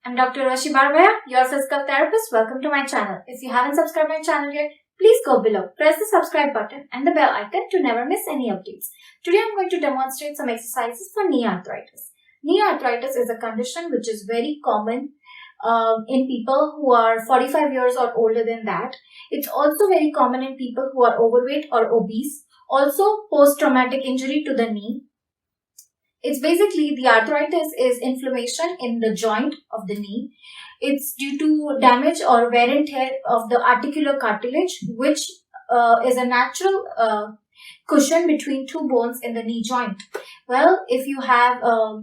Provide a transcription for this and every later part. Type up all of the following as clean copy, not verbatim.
I'm Dr. Roshi Barbaya, your physical therapist. Welcome to my channel. If you haven't subscribed my channel yet, please go below, press the subscribe button and the bell icon to never miss any updates. Today I'm going to demonstrate some exercises for knee arthritis. Knee arthritis is a condition which is very common in people who are 45 years or older than that. It's also very common in people who are overweight or obese. Also, post-traumatic injury to the knee. It's basically the arthritis is inflammation in the joint of the knee. It's due to damage or wear and tear of the articular cartilage, which is a natural cushion between two bones in the knee joint. Well, if you have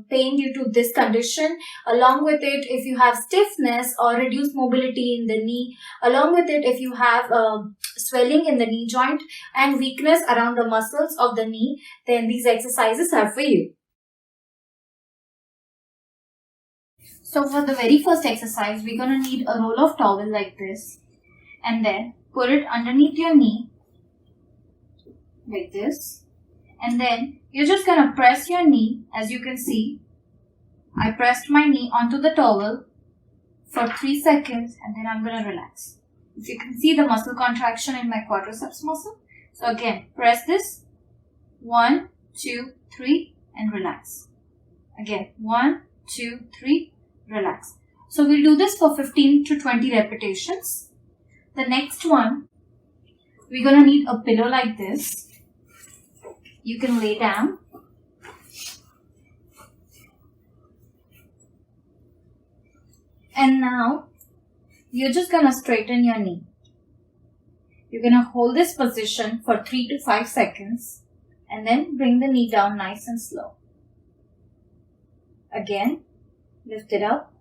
pain due to this condition, along with it, if you have stiffness or reduced mobility in the knee, along with it, if you have swelling in the knee joint and weakness around the muscles of the knee, then these exercises are for you. So for the very first exercise, we're going to need a roll of towel like this and then put it underneath your knee like this, and then you're just going to press your knee. As you can see, I pressed my knee onto the towel for 3 seconds and then I'm going to relax. If you can see the muscle contraction in my quadriceps muscle. So again, press this 1, 2, 3 and relax. Again, 1, 2, 3, relax. So we'll do this for 15 to 20 repetitions. The next one, we're going to need a pillow like this. You can lay down. And now, you're just going to straighten your knee. You're going to hold this position for 3 to 5 seconds and then bring the knee down nice and slow. Again, lift it up,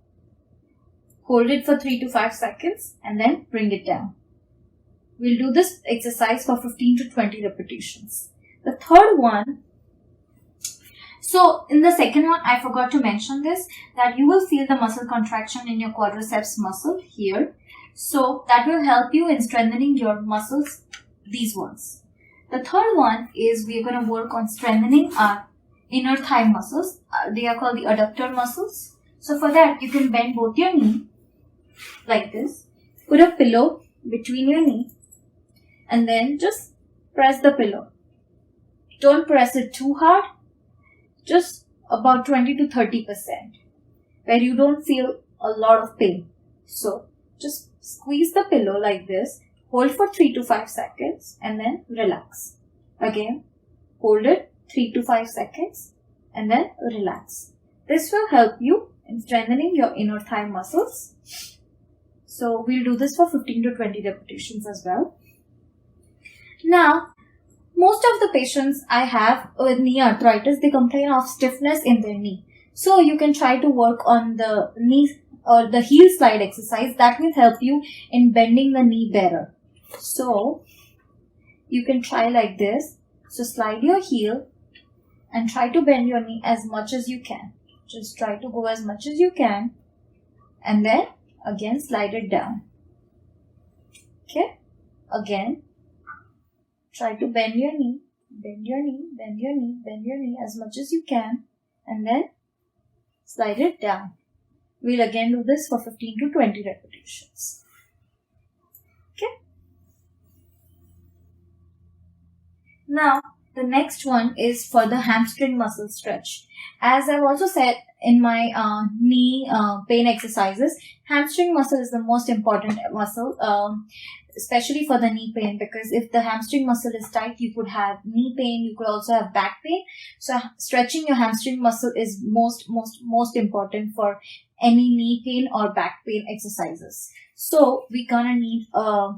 hold it for 3 to 5 seconds and then bring it down. We'll do this exercise for 15 to 20 repetitions. The third one, so in the second one, I forgot to mention this, that you will feel the muscle contraction in your quadriceps muscle here. So that will help you in strengthening your muscles, these ones. The third one is we are going to work on strengthening our inner thigh muscles. They are called the adductor muscles. So for that, you can bend both your knee like this. Put a pillow between your knee and then just press the pillow. Don't press it too hard, just about 20 to 30% where you don't feel a lot of pain. So just squeeze the pillow like this, hold for 3 to 5 seconds and then relax. Again, hold it 3 to 5 seconds and then relax. This will help you in strengthening your inner thigh muscles. So we'll do this for 15 to 20 repetitions as well. Now, most of the patients I have with knee arthritis, they complain of stiffness in their knee. So you can try to work on the knee or the heel slide exercise. That will help you in bending the knee better. So you can try like this. So slide your heel and try to bend your knee as much as you can. Just try to go as much as you can and then again slide it down. Okay, again try to bend your knee, bend your knee, bend your knee, bend your knee as much as you can and then slide it down. We'll again do this for 15 to 20 repetitions. Okay. Now, the next one is for the hamstring muscle stretch. As I've also said in my knee pain exercises, hamstring muscle is the most important muscle, especially for the knee pain, because if the hamstring muscle is tight, you could have knee pain, you could also have back pain. So stretching your hamstring muscle is most important for any knee pain or back pain exercises. So we're gonna need a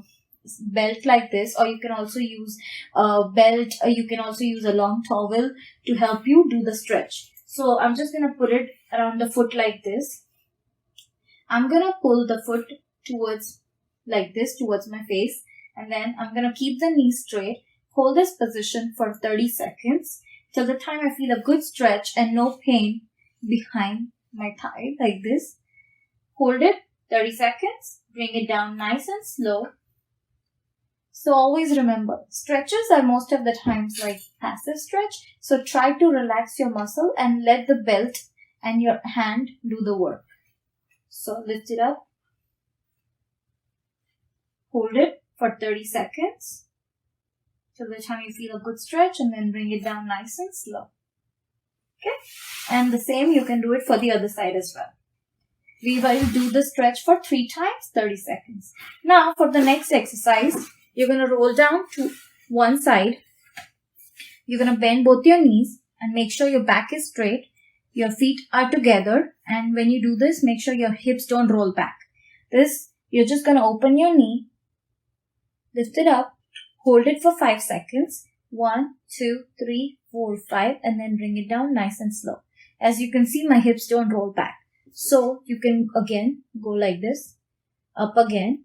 belt like this, or you can also use a belt, or you can also use a long towel to help you do the stretch. So I'm just gonna put it around the foot like this. I'm gonna pull the foot towards like this, towards my face, and then I'm gonna keep the knee straight, hold this position for 30 seconds till the time I feel a good stretch and no pain behind my thigh like this. Hold it 30 seconds, bring it down nice and slow. So always remember, stretches are most of the times like passive stretch. So try to relax your muscle and let the belt and your hand do the work. So lift it up, hold it for 30 seconds till the time you feel a good stretch, and then bring it down nice and slow. Okay, and the same you can do it for the other side as well. We will do the stretch for 3 times, 30 seconds. Now for the next exercise, you're going to roll down to one side. You're going to bend both your knees and make sure your back is straight. Your feet are together, and when you do this, make sure your hips don't roll back. You're just going to open your knee, lift it up, hold it for 5 seconds. 1, 2, 3, 4, 5, and then bring it down nice and slow. As you can see, my hips don't roll back. So you can again go like this, up again.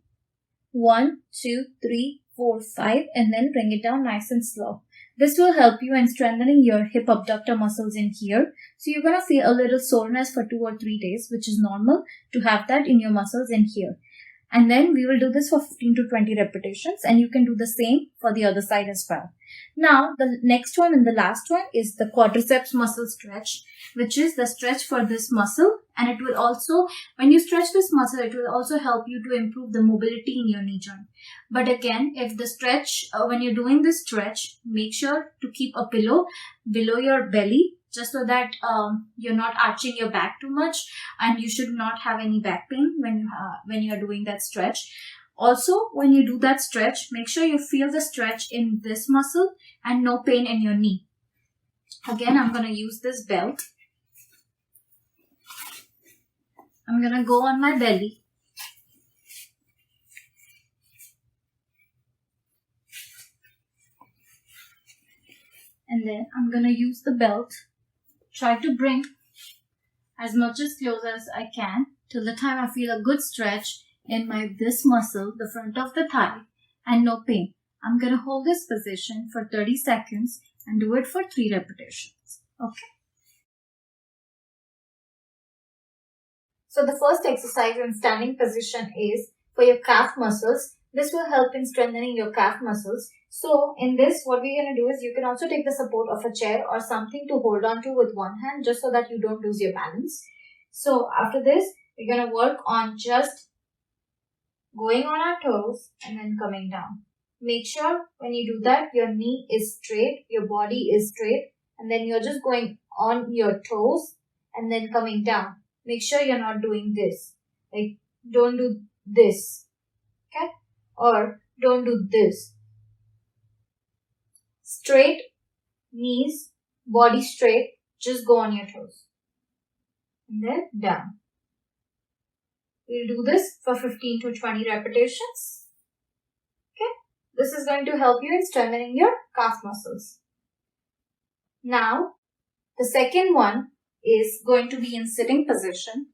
1, 2, 3, 4, 5, and then bring it down nice and slow. This will help you in strengthening your hip abductor muscles in here. So you're going to feel a little soreness for 2 or 3 days, which is normal to have that in your muscles in here. And then we will do this for 15 to 20 repetitions, and you can do the same for the other side as well. Now, the next one and the last one is the quadriceps muscle stretch, which is the stretch for this muscle. And it will also, when you stretch this muscle, it will also help you to improve the mobility in your knee joint. But again, if the stretch, when you're doing this stretch, make sure to keep a pillow below your belly, just so that you're not arching your back too much, and you should not have any back pain when you are doing that stretch. Also, when you do that stretch, make sure you feel the stretch in this muscle and no pain in your knee. Again, I'm going to use this belt. I'm going to go on my belly. And then I'm going to use the belt. Try to bring as much as close as I can till the time I feel a good stretch in this muscle, the front of the thigh, and no pain. I'm going to hold this position for 30 seconds and do it for 3 repetitions. Okay. So the first exercise in standing position is for your calf muscles. This will help in strengthening your calf muscles. So in this, what we're going to do is you can also take the support of a chair or something to hold on to with one hand, just so that you don't lose your balance. So after this, we're going to work on just going on our toes and then coming down. Make sure when you do that, your knee is straight, your body is straight, and then you're just going on your toes and then coming down. Make sure you're not doing this. Like, don't do this. Okay? Or don't do this. Straight, knees, body straight, just go on your toes. And then down. We'll do this for 15 to 20 repetitions. Okay? This is going to help you in strengthening your calf muscles. Now, the second one is going to be in sitting position,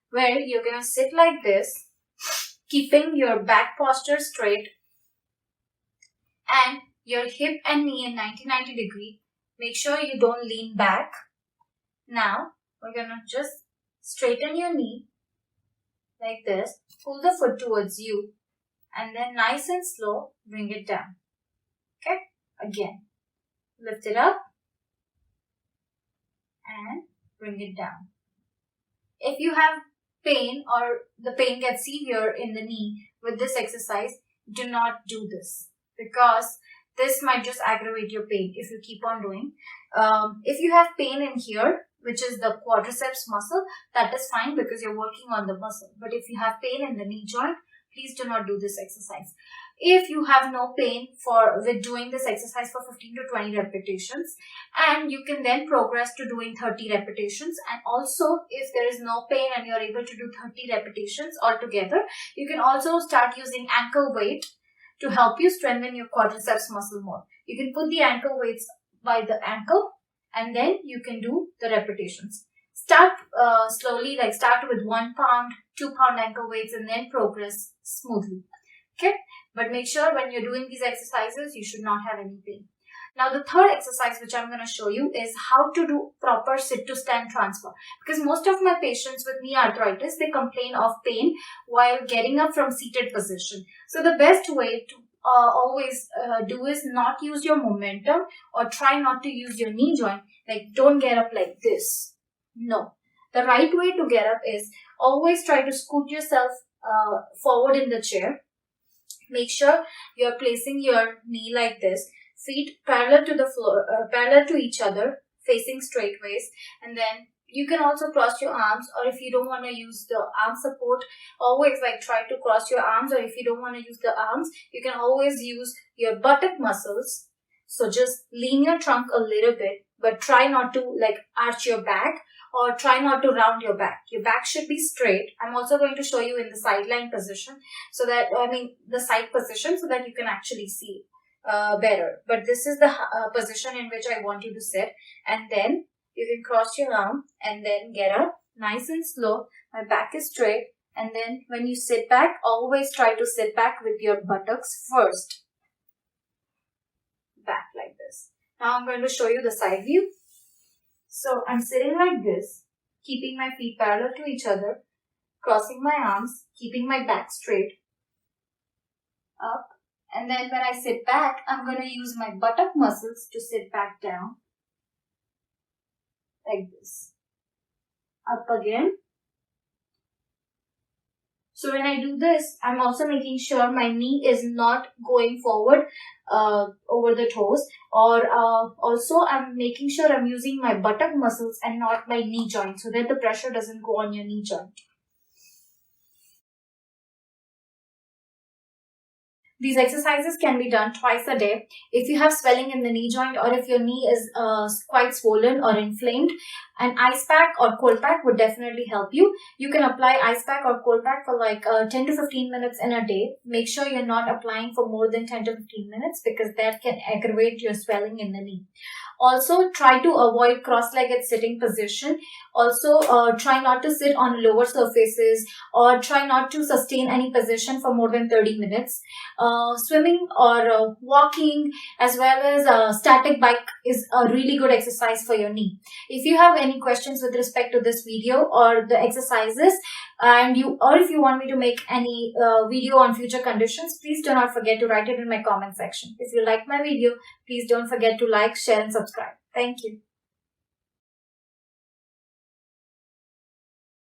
where you're going to sit like this, keeping your back posture straight and your hip and knee in 90 degree. Make sure you don't lean back. Now, we're going to just straighten your knee like this. Pull the foot towards you and then nice and slow, bring it down. Okay? Again, lift it up and bring it down. If you have pain or the pain gets severe in the knee with this exercise, do not do this, because this might just aggravate your pain if you keep on doing. If you have pain in here, which is the quadriceps muscle, that is fine because you're working on the muscle. But if you have pain in the knee joint, please do not do this exercise. If you have no pain with doing this exercise for 15 to 20 repetitions, and you can then progress to doing 30 repetitions. And also, if there is no pain and you're able to do 30 repetitions altogether, you can also start using ankle weight to help you strengthen your quadriceps muscle more. You can put the ankle weights by the ankle and then you can do the repetitions. Start slowly, like start with 1 pound, 2 pound ankle weights and then progress smoothly. Okay, but make sure when you're doing these exercises, you should not have any pain. Now, the third exercise which I'm going to show you is how to do proper sit to stand transfer. Because most of my patients with knee arthritis, they complain of pain while getting up from seated position. So the best way to always do is not use your momentum or try not to use your knee joint. Like, don't get up like this. No. The right way to get up is always try to scoot yourself forward in the chair. Make sure you're placing your knee like this, feet parallel to the floor, parallel to each other, facing straightways, and then you can also cross your arms, or if you don't want to use the arm support, always try to cross your arms, or if you don't want to use the arms, you can always use your buttock muscles. So just lean your trunk a little bit, but try not to arch your back, or try not to round your back. Your back should be straight. I'm also going to show you in the sideline position, the side position, so that you can actually see better. But this is the position in which I want you to sit, and then you can cross your arm and then get up nice and slow. My back is straight, and then when you sit back, always try to sit back with your buttocks first. Back like this. Now I'm going to show you the side view. So I'm sitting like this, keeping my feet parallel to each other, crossing my arms, keeping my back straight, up. And then when I sit back, I'm going to use my buttock muscles to sit back down. Like this. Up again. So when I do this, I'm also making sure my knee is not going forward over the toes, or also I'm making sure I'm using my buttock muscles and not my knee joint, so that the pressure doesn't go on your knee joint. These exercises can be done twice a day. If you have swelling in the knee joint, or if your knee is quite swollen or inflamed, an ice pack or cold pack would definitely help you. You can apply ice pack or cold pack for 10 to 15 minutes in a day. Make sure you're not applying for more than 10 to 15 minutes, because that can aggravate your swelling in the knee. Also, try to avoid cross-legged sitting position. Also, try not to sit on lower surfaces, or try not to sustain any position for more than 30 minutes. Swimming or walking, as well as static bike, is a really good exercise for your knee. If you have any questions with respect to this video or the exercises, or if you want me to make any video on future conditions, please do not forget to write it in my comment section. If you like my video, please don't forget to like, share and subscribe. Thank you.